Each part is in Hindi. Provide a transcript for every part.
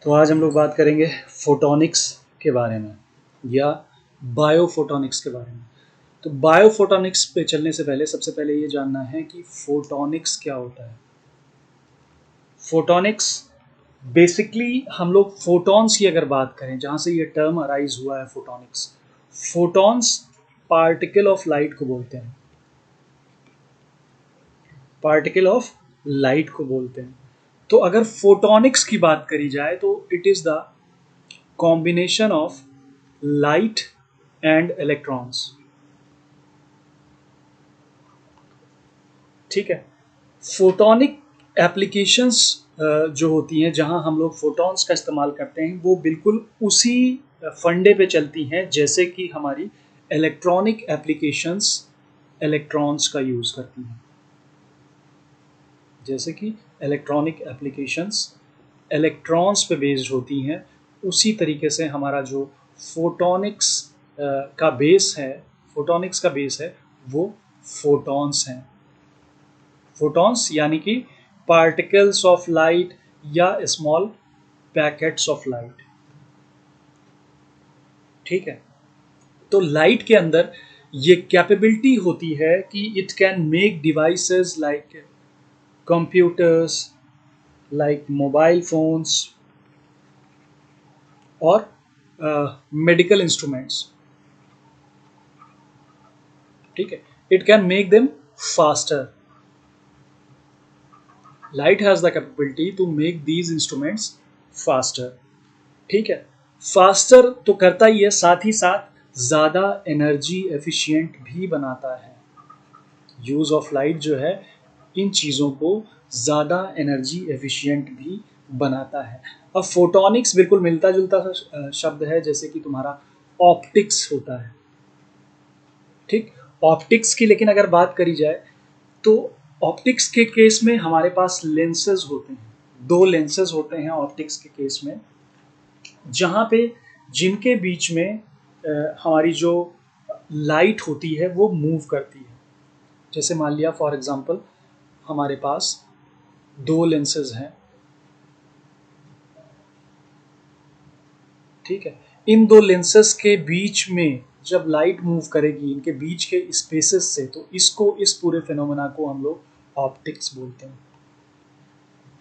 तो आज हम लोग बात करेंगे फोटोनिक्स के बारे में या बायोफोटोनिक्स के बारे में। तो बायोफोटोनिक्स पे चलने से पहले सबसे पहले ये जानना है कि फोटोनिक्स क्या होता है। फोटोनिक्स बेसिकली हम लोग फोटॉन्स की अगर बात करें, जहाँ से ये टर्म अराइज हुआ है photonics, photons particle of light को बोलते हैं, पार्टिकल ऑफ लाइट को बोलते हैं। तो अगर फोटोनिक्स की बात करी जाए तो it is the combination of light and electrons. ठीक है। फोटोनिक एप्लीकेशंस जो होती हैं, जहां हम लोग फोटॉन्स का इस्तेमाल करते हैं, वो बिल्कुल उसी फंडे पे चलती हैं जैसे कि हमारी इलेक्ट्रॉनिक एप्लीकेशंस इलेक्ट्रॉन्स का यूज करती हैं। जैसे कि इलेक्ट्रॉनिक एप्लीकेशंस इलेक्ट्रॉन्स पे बेस्ड होती हैं, उसी तरीके से हमारा जो फोटोनिक्स का बेस है, फोटोनिक्स का बेस है वो फोटॉन्स हैं। फोटॉन्स यानी कि पार्टिकल्स ऑफ लाइट या स्मॉल पैकेट्स ऑफ लाइट। ठीक है। तो लाइट के अंदर ये कैपेबिलिटी होती है कि it can make devices like computers, like mobile phones और मेडिकल इंस्ट्रूमेंट्स। ठीक है। It can make them faster. Light has the capability to make these instruments faster. ठीक है। फास्टर तो करता ही है, साथ ही साथ ज़्यादा एनर्जी एफिशिएंट भी बनाता है। यूज़ ऑफ लाइट जो है इन चीज़ों को ज़्यादा एनर्जी एफिशिएंट भी बनाता है। अब फोटोनिक्स बिल्कुल मिलता जुलता सा शब्द है, जैसे कि तुम्हारा ऑप्टिक्स होता है। ठीक। ऑप्टिक्स की लेकिन अगर बात करी जाए तो ऑप्टिक्स के केस में हमारे पास लेंसेज होते हैं, दो लेंसेज होते हैं ऑप्टिक्स के केस में, जहाँ पे जिनके बीच में हमारी जो लाइट होती है वो मूव करती है। जैसे मान लिया फॉर एग्जांपल हमारे पास दो लेंसेज हैं। ठीक है। इन दो लेंसेज के बीच में जब लाइट मूव करेगी इनके बीच के स्पेसेस से, तो इसको, इस पूरे फिनोमेना को हम लोग ऑप्टिक्स बोलते हैं।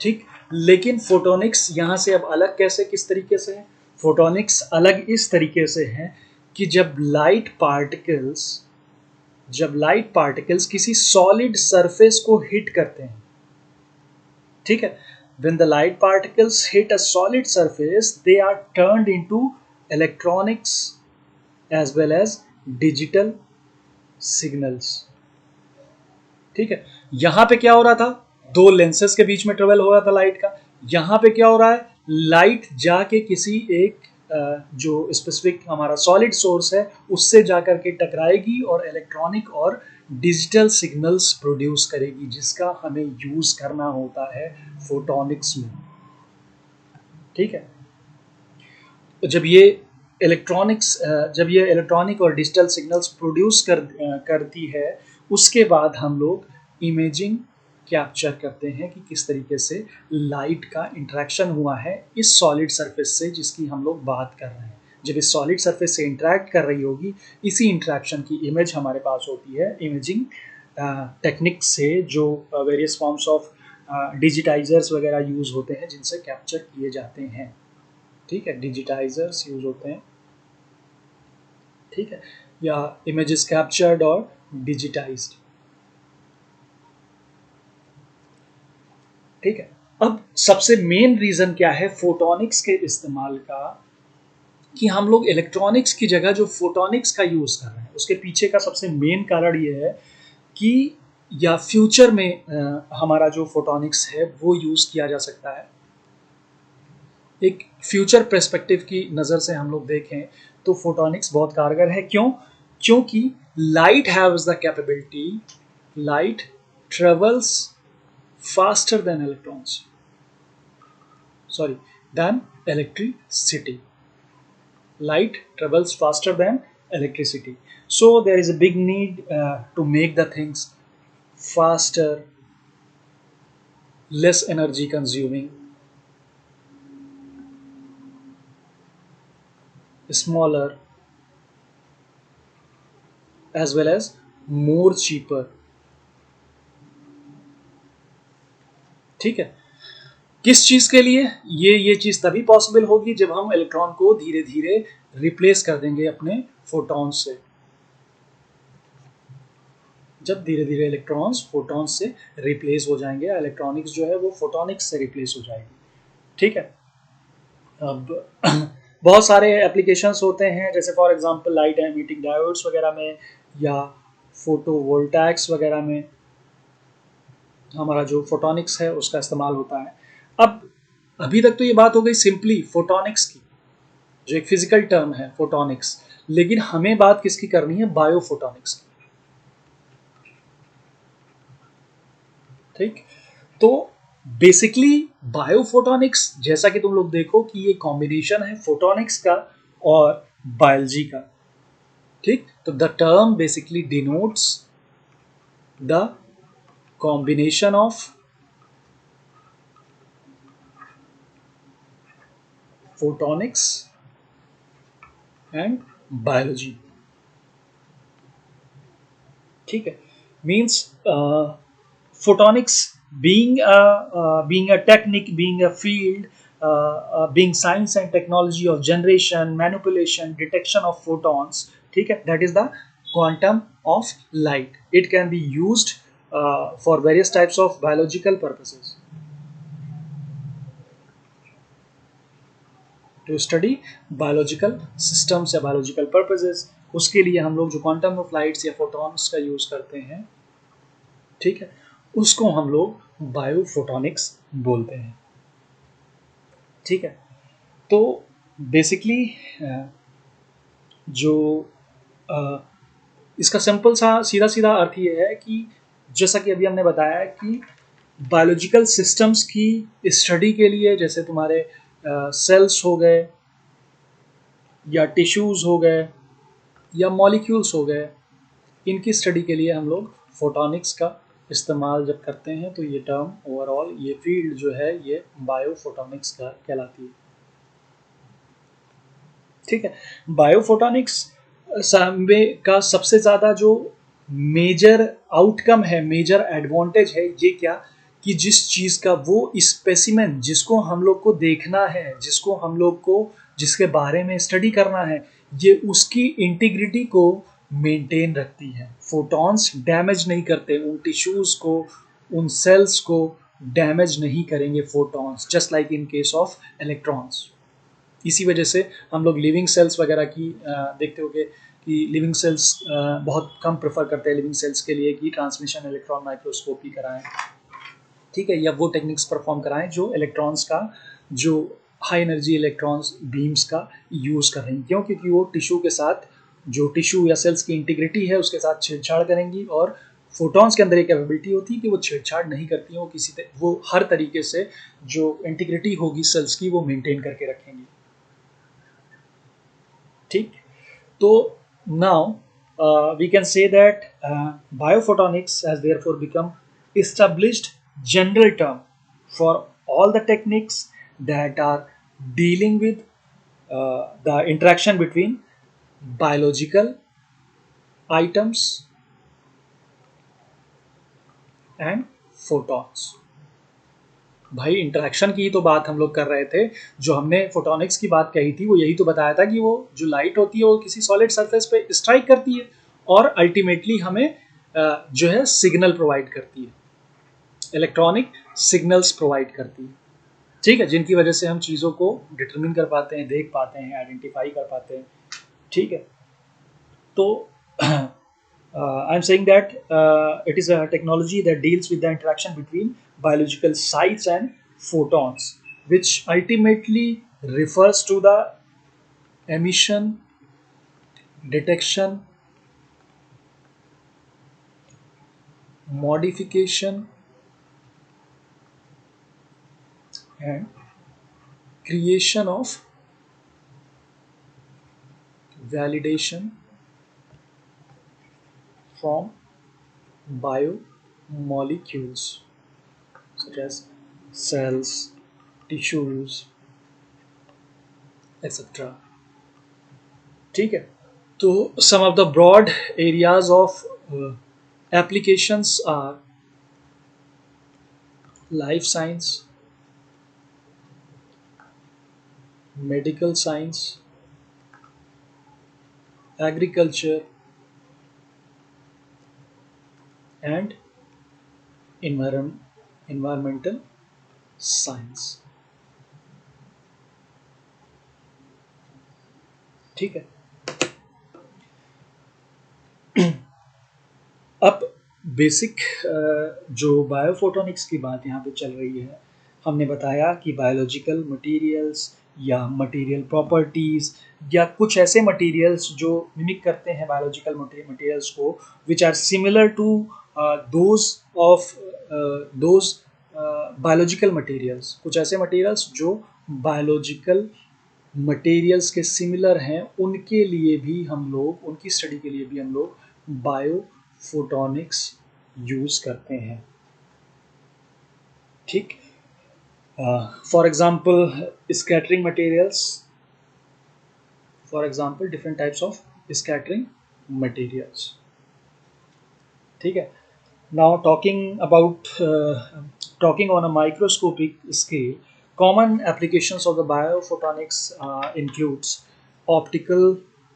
ठीक। लेकिन फोटोनिक्स यहाँ से अब अलग कैसे, किस तरीके से है? फोटोनिक्स अलग इस तरीके से है कि जब लाइट पार्टिकल्स किसी सॉलिड सरफेस को हिट करते हैं। ठीक है। when the light particles hit a solid surface, they are turned into electronics as well as digital signals। ठीक है। यहां पे क्या हो रहा था, दो लेंसेज के बीच में ट्रेवल हो रहा था लाइट का। यहां पे क्या हो रहा है, लाइट जाके किसी एक जो स्पेसिफिक हमारा सॉलिड सोर्स है उससे जाकर के टकराएगी और इलेक्ट्रॉनिक और डिजिटल सिग्नल्स प्रोड्यूस करेगी, जिसका हमें यूज करना होता है फोटोनिक्स में। ठीक है। जब ये जब ये इलेक्ट्रॉनिक और डिजिटल सिग्नल्स प्रोड्यूस करती है, उसके बाद हम लोग इमेजिंग कैप्चर करते हैं कि किस तरीके से लाइट का इंटरेक्शन हुआ है इस सॉलिड सरफेस से जिसकी हम लोग बात कर रहे हैं। जब इस सॉलिड सरफेस से इंटरेक्ट कर रही होगी, इसी इंटरेक्शन की इमेज हमारे पास होती है इमेजिंग टेक्निक से, जो वेरियस फॉर्म्स ऑफ डिजिटाइजर्स वगैरह यूज होते हैं जिनसे कैप्चर किए जाते हैं। ठीक है। डिजिटाइजर्स यूज होते हैं। ठीक है। या इमेजेस कैप्चर्ड और डिजिटाइज्ड। ठीक है। अब सबसे मेन रीजन क्या है फोटोनिक्स के इस्तेमाल का, कि हम लोग इलेक्ट्रॉनिक्स की जगह जो फोटोनिक्स का यूज कर रहे हैं, उसके पीछे का सबसे मेन कारण ये है कि या फ्यूचर में हमारा जो फोटोनिक्स है वो यूज किया जा सकता है। एक फ्यूचर पर्सपेक्टिव की नज़र से हम लोग देखें तो फोटोनिक्स बहुत कारगर है। क्यों? क्योंकि light haves the capability, light travels faster than electrons, sorry, than electricity. Light travels faster than electricity, so there is a big need to make the things faster, less energy consuming, smaller, as well as more cheaper. ठीक है, किस चीज के लिए? ये चीज तभी पॉसिबल होगी जब हम इलेक्ट्रॉन को धीरे धीरे रिप्लेस कर देंगे अपने फोटॉन से। जब धीरे धीरे इलेक्ट्रॉन्स फोटॉन्स से रिप्लेस हो जाएंगे, इलेक्ट्रॉनिक्स जो है वो फोटोनिक्स से रिप्लेस हो जाएगी। ठीक है, अब बहुत सारे एप्लीकेशंस होते हैं, जैसे for example light emitting diodes वगैरह में, या फोटोवोल्टाइक्स वगैरह में हमारा जो फोटोनिक्स है उसका इस्तेमाल होता है। अब अभी तक तो ये बात हो गई सिंपली फोटोनिक्स की, जो एक फिजिकल टर्म है फोटोनिक्स, लेकिन हमें बात किसकी करनी है? बायोफोटोनिक्स की। ठीक, तो बेसिकली बायोफोटोनिक्स, जैसा कि तुम लोग देखो कि ये कॉम्बिनेशन है फोटोनिक्स का और बायोलॉजी का। ठीक, तो the term basically denotes the combination of photonics and biology. ठीक है, means photonics being a technique, being a field, being science and technology of generation, manipulation, detection of photons. ठीक है, that is the quantum of light. It can be used for various types of biological purposes, to study biological systems या biological purposes. उसके लिए हम लोग जो quantum of lights या photons का यूज करते हैं, ठीक है, उसको हम लोग बायोफोटोनिक्स बोलते हैं। ठीक है, तो बेसिकली जो इसका सिंपल सा सीधा सीधा अर्थ ये है कि जैसा कि अभी हमने बताया कि बायोलॉजिकल सिस्टम्स की स्टडी के लिए, जैसे तुम्हारे सेल्स हो गए, या टिश्यूज हो गए, या मॉलिक्यूल्स हो गए, इनकी स्टडी के लिए हम लोग फोटोनिक्स का इस्तेमाल जब करते हैं, तो ये टर्म ओवरऑल, ये फील्ड जो है ये बायोफोटोनिक्स का कहलाती है। ठीक है, बायोफोटोनिक्स का सबसे ज़्यादा जो मेजर आउटकम है, मेजर एडवांटेज है, ये क्या, कि जिस चीज़ का वो स्पेसिमेन जिसको हम लोग को देखना है, जिसको हम लोग को जिसके बारे में स्टडी करना है, ये उसकी इंटीग्रिटी को मेंटेन रखती है। फोटॉन्स डैमेज नहीं करते उन टिश्यूज़ को, उन सेल्स को डैमेज नहीं करेंगे photons, just like in case of electrons. इसी वजह से हम लोग लिविंग सेल्स वगैरह की देखते होंगे कि लिविंग सेल्स बहुत कम प्रेफर करते हैं लिविंग सेल्स के लिए कि ट्रांसमिशन इलेक्ट्रॉन माइक्रोस्कोपी कराएं। ठीक है, या वो टेक्निक्स परफॉर्म कराएं जो इलेक्ट्रॉन्स का, जो हाई एनर्जी इलेक्ट्रॉन्स बीम्स का यूज़ कर रही हैं। क्यों? क्योंकि वो टिश्यू के साथ, जो टिश्यू या सेल्स की इंटीग्रिटी है उसके साथ छेड़छाड़ करेंगी, और फोटॉन्स के अंदर एक कैपेबिलिटी होती है कि वो छेड़छाड़ नहीं करती हैं, वो हर तरीके से जो इंटीग्रिटी होगी सेल्स की वो मेंटेन करके रखेंगी। ठीक, तो now we can say that biophotonics has therefore become established general term for all the techniques that are dealing with the interaction between biological items and photons. भाई इंटरेक्शन की ही तो बात हम लोग कर रहे थे। जो हमने फोटोनिक्स की बात कही थी वो यही तो बताया था कि वो जो लाइट होती है वो किसी सॉलिड सरफेस पे स्ट्राइक करती है और अल्टीमेटली हमें जो है सिग्नल प्रोवाइड करती है, इलेक्ट्रॉनिक सिग्नल्स प्रोवाइड करती है। ठीक है, जिनकी वजह से हम चीज़ों को डिटरमिन कर पाते हैं, देख पाते हैं, आइडेंटिफाई कर पाते हैं। ठीक है, तो I'm saying that it is a technology that deals with the interaction between biological sites and photons, which ultimately refers to the emission, detection, modification, and creation of validation from biomolecules such as cells, tissues, etc. ठीक है, तो some of the broad areas of applications are life science, medical science, agriculture and environmental science. ठीक है, अब बेसिक जो बायोफोटोनिक्स की बात यहाँ पे चल रही है, हमने बताया कि बायोलॉजिकल मटेरियल्स या मटेरियल प्रॉपर्टीज या कुछ ऐसे मटेरियल्स जो मिमिक करते हैं बायोलॉजिकल मटेरियल्स को, which are similar to those of those biological materials, कुछ ऐसे मटेरियल्स जो बायोलॉजिकल मटेरियल्स के सिमिलर हैं, उनके लिए भी हम लोग, उनकी स्टडी के लिए भी हम लोग बायोफोटोनिक्स यूज करते हैं। ठीक, for example scattering materials, for example different types of scattering materials. ठीक है, now talking on a microscopic scale, common applications of the biophotonics includes optical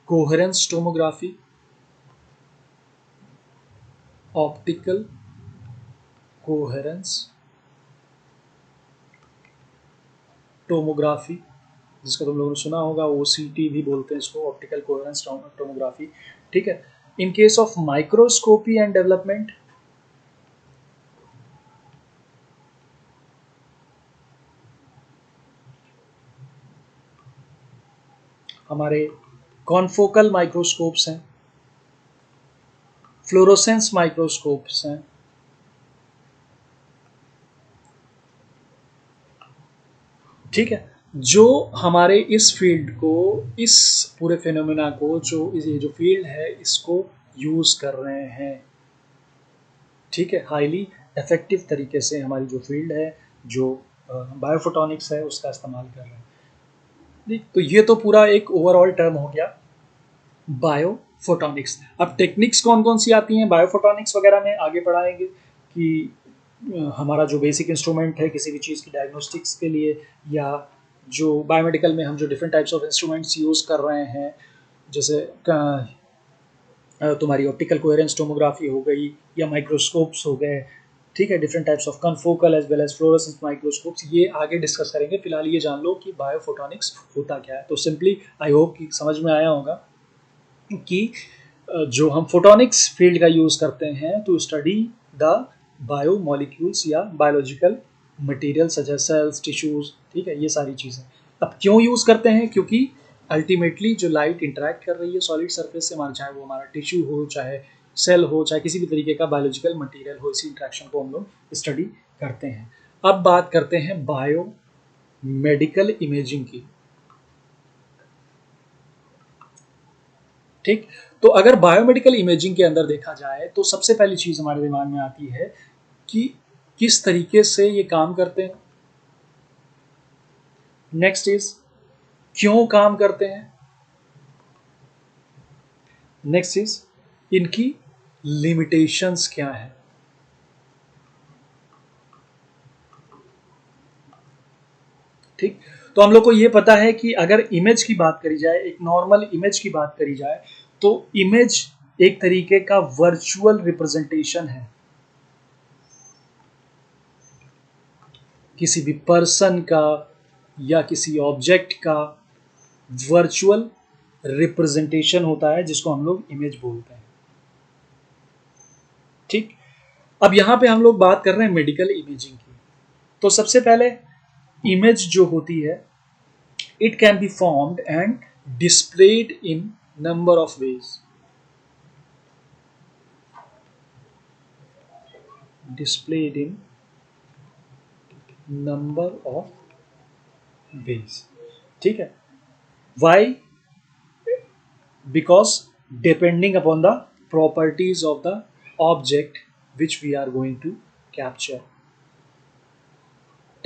coherence tomography, optical coherence tomography, जिसका तुम लोगों ने सुना होगा, OCT भी बोलते हैं इसको, ऑप्टिकल कोहेरेंस टोमोग्राफी। ठीक है, in case of microscopy and development, हमारे कॉन्फोकल माइक्रोस्कोप्स हैं, फ्लोरोसेंस माइक्रोस्कोप्स हैं, ठीक है, जो हमारे इस फील्ड को, इस पूरे फिनोमेना को, जो ये जो फील्ड है इसको यूज कर रहे हैं। ठीक है, हाईली इफेक्टिव तरीके से हमारी जो फील्ड है, जो बायोफोटोनिक्स है, उसका इस्तेमाल कर रहे हैं। ठीक, तो ये तो पूरा एक ओवरऑल टर्म हो गया बायोफोटोनिक्स। अब टेक्निक्स कौन कौन सी आती हैं बायोफोटोनिक्स वगैरह में आगे पढ़ाएंगे कि हमारा जो बेसिक इंस्ट्रूमेंट है किसी भी चीज़ की डायग्नोस्टिक्स के लिए, या जो बायोमेडिकल में हम जो different types of instruments use कर रहे हैं, जैसे तुम्हारी ऑप्टिकल कोहेरेंस टोमोग्राफी हो गई या माइक्रोस्कोप्स हो गए। ठीक है, different types of confocal as well as fluorescence microscopes, ये आगे डिस्कस करेंगे। फिलहाल ये जान लो कि बायोफोटोनिक्स होता क्या है। तो सिंपली आई होप कि समझ में आया होगा कि जो हम फोटोनिक्स फील्ड का यूज़ करते हैं to study the bio molecules या biological material such as cells, tissues. ठीक है, ये सारी चीज़ें। अब क्यों यूज़ करते हैं? क्योंकि अल्टीमेटली जो लाइट इंटरेक्ट कर रही है सॉलिड सरफेस से, हमारा चाहे वो हमारा टिश्यू हो, चाहे सेल हो, चाहे किसी भी तरीके का बायोलॉजिकल मटेरियल हो, इसी इंट्रैक्शन को हम लोग स्टडी करते हैं। अब बात करते हैं बायो मेडिकल इमेजिंग की। ठीक, तो अगर बायोमेडिकल इमेजिंग के अंदर देखा जाए तो सबसे पहली चीज हमारे दिमाग में आती है कि किस तरीके से ये काम करते हैं। नेक्स्ट इज क्यों काम करते हैं। नेक्स्ट इज इनकी लिमिटेशंस क्या है। ठीक, तो हम लोग को ये पता है कि अगर इमेज की बात करी जाए, एक नॉर्मल इमेज की बात करी जाए, तो इमेज एक तरीके का वर्चुअल रिप्रेजेंटेशन है किसी भी पर्सन का या किसी ऑब्जेक्ट का। वर्चुअल रिप्रेजेंटेशन होता है जिसको हम लोग इमेज बोलते हैं। ठीक, अब यहां पे हम लोग बात कर रहे हैं मेडिकल इमेजिंग की। तो सबसे पहले इमेज जो होती है, it can be formed and displayed in number of ways. Displayed in number of ways. ठीक है, Y? Because depending upon the properties of the object which we are going to capture,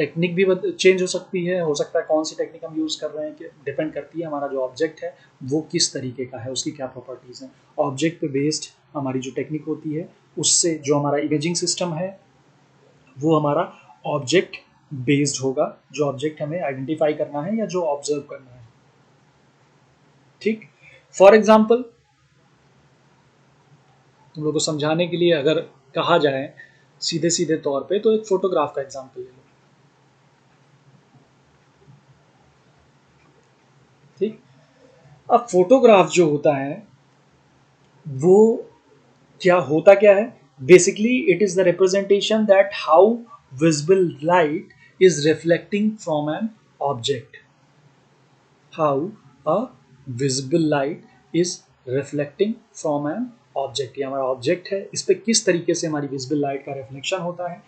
technique भी चेंज हो सकता है कौन सी टेक्निक हम यूज़ कर रहे हैं, कि डिपेंड करती है हमारा जो ऑब्जेक्ट है वो किस तरीके का है, उसकी क्या प्रॉपर्टीज़ हैं। ऑब्जेक्ट पे बेस्ड हमारी जो टेक्निक होती है, उससे जो हमारा इमेजिंग सिस्टम है वो हमारा ऑब्जेक्ट बेस्ड होगा, जो ऑब्जेक्ट हमें आइडेंटिफाई करना है या जो ऑब्जर्व करना है। ठीक, फॉर एग्जाम्पल तुम लोग को समझाने के लिए अगर कहा जाए सीधे सीधे तौर पे, तो एक फोटोग्राफ का एग्जाम्पल ले लो। ठीक, अब फोटोग्राफ जो होता है वो क्या है, basically it is the representation that how visible light is reflecting from an object, how a visible light is reflecting from an object. ये हमारा ऑब्जेक्ट है, इस पे किस तरीके से हमारी विजिबल लाइट का रिफ्लेक्शन होता है,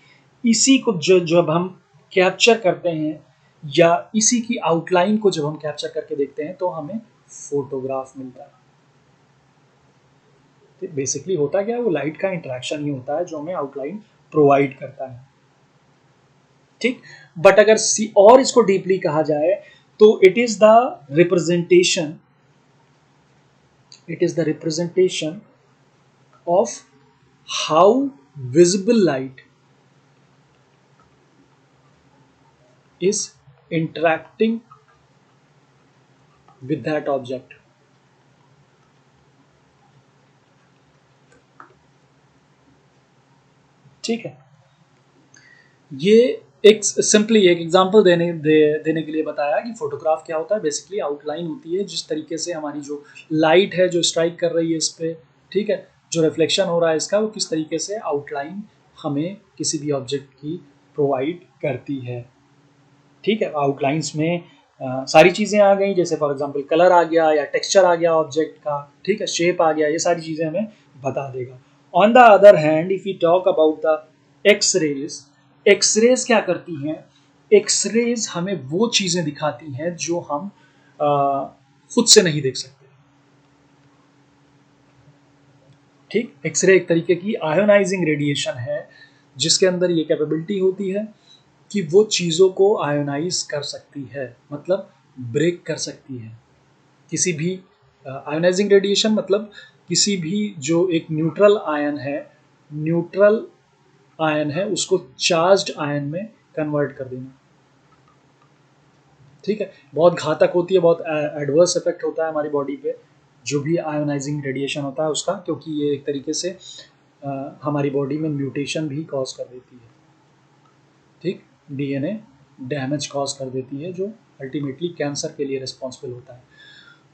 इसी को जब हम कैप्चर करते हैं या इसी की आउटलाइन को जब हम कैप्चर करके देखते हैं तो हमें फोटोग्राफ मिलता है। बेसिकली होता क्या है, वो लाइट का इंटरेक्शन ही होता है जो हमें आउटलाइन प्रोवाइड करता है। ठीक, बट अगर और इसको डीपली कहा जाए तो representation it is the representation of how visible light is interacting with that object. ठीक है, ये एक सिंपली एक एग्जांपल देने के लिए बताया कि फोटोग्राफ क्या होता है। बेसिकली आउटलाइन होती है, जिस तरीके से हमारी जो लाइट है जो स्ट्राइक कर रही है इस पे, ठीक है, जो रिफ्लेक्शन हो रहा है इसका, वो किस तरीके से आउटलाइन हमें किसी भी ऑब्जेक्ट की प्रोवाइड करती है। ठीक है, आउटलाइंस में सारी चीज़ें आ गई, जैसे फॉर एग्जांपल कलर आ गया या टेक्सचर आ गया ऑब्जेक्ट का, ठीक है, शेप आ गया, ये सारी चीज़ें हमें बता देगा। On the other hand if you talk about the X-rays, X-rays क्या करती हैं, एक्सरेज हमें वो चीज़ें दिखाती हैं जो हम खुद से नहीं देख सकते। ठीक, एक्सरे एक तरीके की आयोनाइजिंग रेडिएशन है जिसके अंदर ये कैपेबिलिटी होती है कि वो चीज़ों को आयोनाइज कर सकती है, मतलब ब्रेक कर सकती है। किसी भी आयोनाइजिंग रेडिएशन मतलब किसी भी जो एक न्यूट्रल आयन है उसको चार्ज्ड आयन में कन्वर्ट कर देना। ठीक है, बहुत घातक होती है, बहुत एडवर्स इफेक्ट होता है हमारी बॉडी पे जो भी आयोनाइजिंग रेडिएशन होता है उसका, क्योंकि ये एक तरीके से हमारी बॉडी में म्यूटेशन भी कॉज कर देती है। ठीक, डीएनए डैमेज कॉज कर देती है जो अल्टीमेटली कैंसर के लिए रिस्पॉन्सिबल होता है।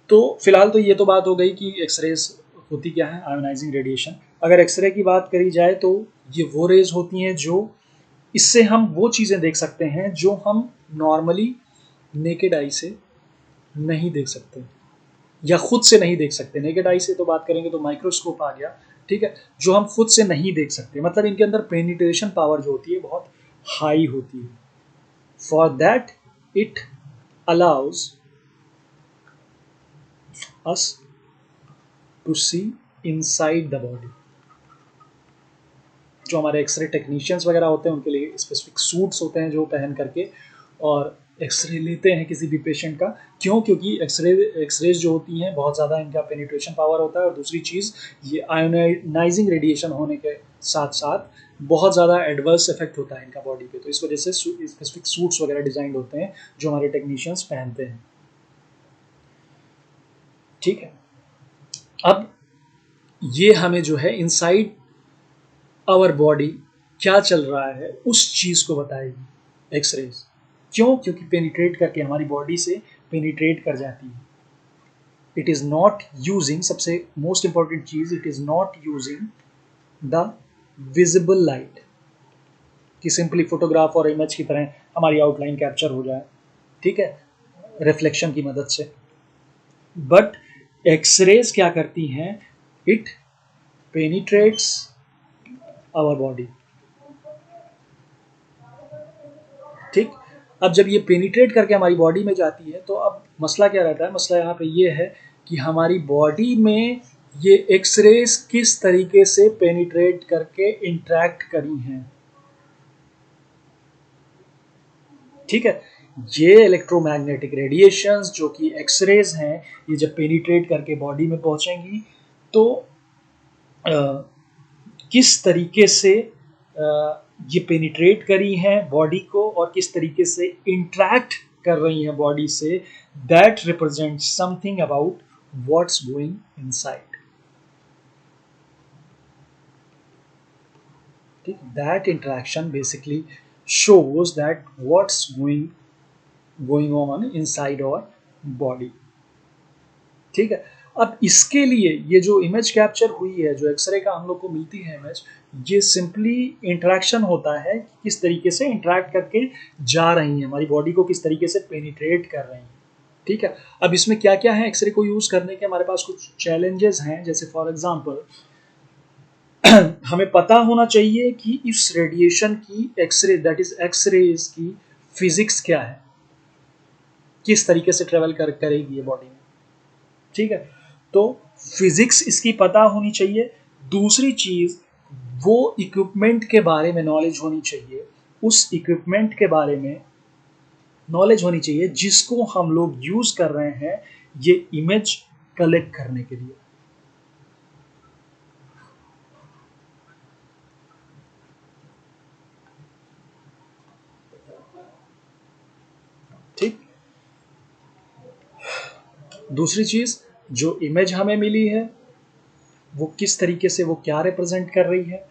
तो फिलहाल तो ये तो बात हो गई कि एक्सरेज होती क्या है, आयोनाइजिंग रेडिएशन। अगर एक्सरे की बात करी जाए तो ये वो रेज होती हैं जो इससे हम वो चीज़ें देख सकते हैं जो हम नॉर्मली नेकेड आई से नहीं देख सकते या खुद से नहीं देख सकते। नेकेड आई से तो बात करेंगे तो माइक्रोस्कोप आ गया, ठीक है, जो हम खुद से नहीं देख सकते, मतलब इनके अंदर पेनिट्रेशन पावर जो होती है बहुत हाई होती है। For that it allows us to see inside the body। जो हमारे एक्सरे टेक्नीशियंस वगैरह होते हैं उनके लिए स्पेसिफिक सूट्स होते हैं जो पहन करके और एक्सरे लेते हैं किसी भी पेशेंट का। क्यों? क्योंकि एक्सरेज जो होती हैं बहुत ज़्यादा इनका पेनिट्रेशन पावर होता है, और दूसरी चीज़ ये आयोनाइजिंग रेडिएशन होने के साथ साथ बहुत ज़्यादा एडवर्स इफेक्ट होता है इनका बॉडी पे, तो इस वजह से स्पेसिफिक सूट्स वगैरह डिजाइन होते हैं जो हमारे टेक्नीशियंस पहनते हैं। ठीक है, अब ये हमें जो है इनसाइड आवर बॉडी क्या चल रहा है उस चीज़ को बताएगी एक्सरेज। क्यों? क्योंकि पेनिट्रेट करके हमारी बॉडी से पेनिट्रेट कर जाती है। इट इज़ नॉट यूजिंग, सबसे most important cheese, it is not using the visible light कि सिंपली फोटोग्राफ और इमेज की तरह हमारी आउटलाइन कैप्चर हो जाए, ठीक है, रिफ्लेक्शन की मदद से। बट एक्सरेज क्या करती हैं, इट पेनिट्रेट्स आवर बॉडी। ठीक, अब जब ये पेनिट्रेट करके हमारी बॉडी में जाती है तो अब मसला क्या रहता है, मसला यहाँ पे ये है कि हमारी बॉडी में ये एक्सरेज किस तरीके से पेनिट्रेट करके इंटरेक्ट करी हैं। ठीक है। ये इलेक्ट्रोमैग्नेटिक रेडिएशंस जो कि एक्सरेज हैं, ये जब पेनिट्रेट करके बॉडी में पहुंचेंगी तो किस तरीके से ये पेनिट्रेट करी हैं बॉडी को और किस तरीके से इंट्रैक्ट कर रही हैं बॉडी से, that represent something about what's going inside. ठीक, that interaction basically shows that what's going on inside our body। ठीक है। अब इसके लिए ये जो इमेज कैप्चर हुई है, जो एक्सरे का हम लोग को मिलती है इमेज, ये सिंपली इंटरेक्शन होता है कि किस तरीके से इंटरेक्ट करके जा रही हैं हमारी बॉडी को, किस तरीके से पेनिट्रेट कर रही हैं। ठीक है। अब इसमें क्या क्या है एक्सरे को यूज करने के, हमारे पास कुछ चैलेंजेस हैं। जैसे फॉर एग्जांपल हमें पता होना चाहिए कि इस रेडिएशन की एक्सरे, दैट इज एक्सरेज की फिजिक्स क्या है, किस तरीके से ट्रेवल करेगी ये बॉडी में। ठीक है, तो फिजिक्स इसकी पता होनी चाहिए। दूसरी चीज, वो इक्विपमेंट के बारे में नॉलेज होनी चाहिए, उस इक्विपमेंट के बारे में नॉलेज होनी चाहिए जिसको हम लोग यूज कर रहे हैं ये इमेज कलेक्ट करने के लिए। ठीक। दूसरी चीज, जो इमेज हमें मिली है वो किस तरीके से, वो क्या रिप्रेजेंट कर रही है,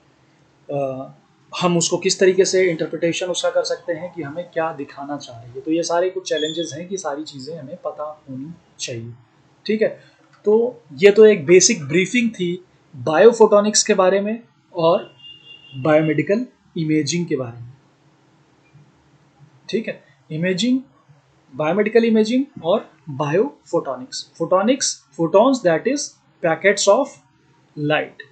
हम उसको किस तरीके से इंटरप्रिटेशन उसका कर सकते हैं कि हमें क्या दिखाना चाह रही है। तो ये सारे कुछ चैलेंजेस हैं कि सारी चीज़ें हमें पता होनी चाहिए। ठीक है, तो ये तो एक बेसिक ब्रीफिंग थी बायोफोटोनिक्स के बारे में और बायोमेडिकल इमेजिंग के बारे में। ठीक है, इमेजिंग, बायोमेडिकल इमेजिंग और biophotonics. Photonics, photons that is packets of light,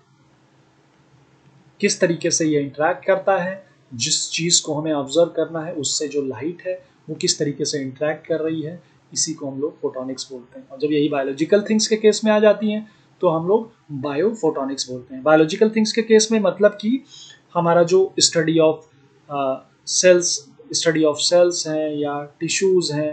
किस तरीके से ये इंटरेक्ट करता है, जिस चीज़ को हमें ऑब्जर्व करना है उससे जो लाइट है वो किस तरीके से इंटरेक्ट कर रही है, इसी को हम लोग फोटोनिक्स बोलते हैं। और जब यही बायोलॉजिकल थिंग्स के केस में आ जाती हैं तो हम लोग बायोफोटोनिक्स बोलते हैं। बायोलॉजिकल थिंग्स के केस में मतलब कि हमारा जो स्टडी ऑफ सेल्स हैं या टिश्यूज़ हैं